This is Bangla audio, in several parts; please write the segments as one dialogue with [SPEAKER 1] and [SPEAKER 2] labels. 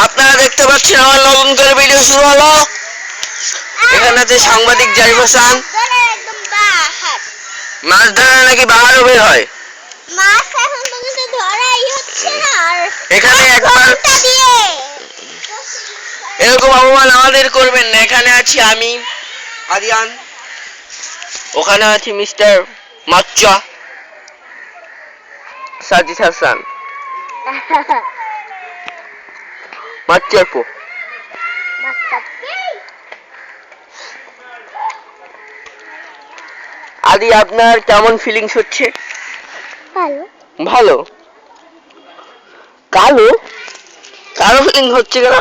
[SPEAKER 1] আপনারা দেখতে পাচ্ছেন আমার নতুন করে ভিডিও শুরু হলো। এখানে আছে সাংবাদিক জারিফ হাসান। মাছ ধরা নাকি বাহারও বের হয়। এখানে একবার এরকম অপমান আমাদের করবেন না। এখানে আছি আমি আরিয়ান, ওখানে আছি মিস্টার মাচ্চা সাজিদ হাসান মাচ্চাপো। আদি আপনার কেমন ফিলিংস হচ্ছে?
[SPEAKER 2] ভালো।
[SPEAKER 1] ভালো? কালো কালো ফিলিং হচ্ছে কেন?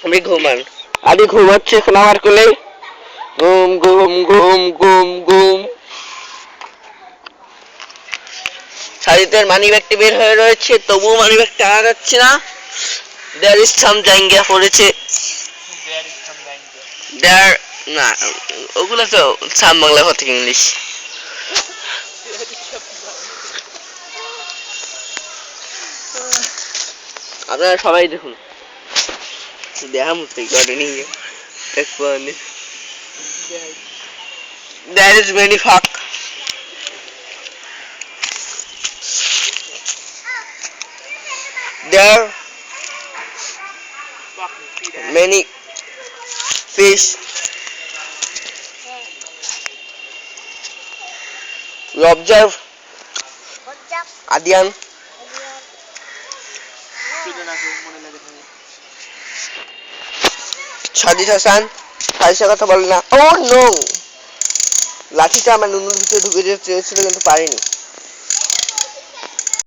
[SPEAKER 1] আমি ঘুমান। আদি ঘুমাচ্ছে এখন আমার কোলে। ঘুম ঘুম ঘুম ঘুম ঘুম। সাজিদের মানি ব্যাগটি বের হয়ে রয়েছে, তবুও মানি ব্যাগ টানা যাচ্ছে না। দেয়ার ইজ সাম জাঙ্গিয়া পড়েছে। দেয়ার না, ওগুলো তো সাম বাংলা কথা ইংলিশ। আপনারা সবাই দেখুন, দেখা মুক্তি gardening there is many fuck. There many fish. We observe Adian. Sajid Hasan ফাইসা কথা বলে না। ও নো, লাঠিটা আমার নুনুর ভিতরে ঢুকে যেতে চেয়েছিল কিন্তু পারিনি।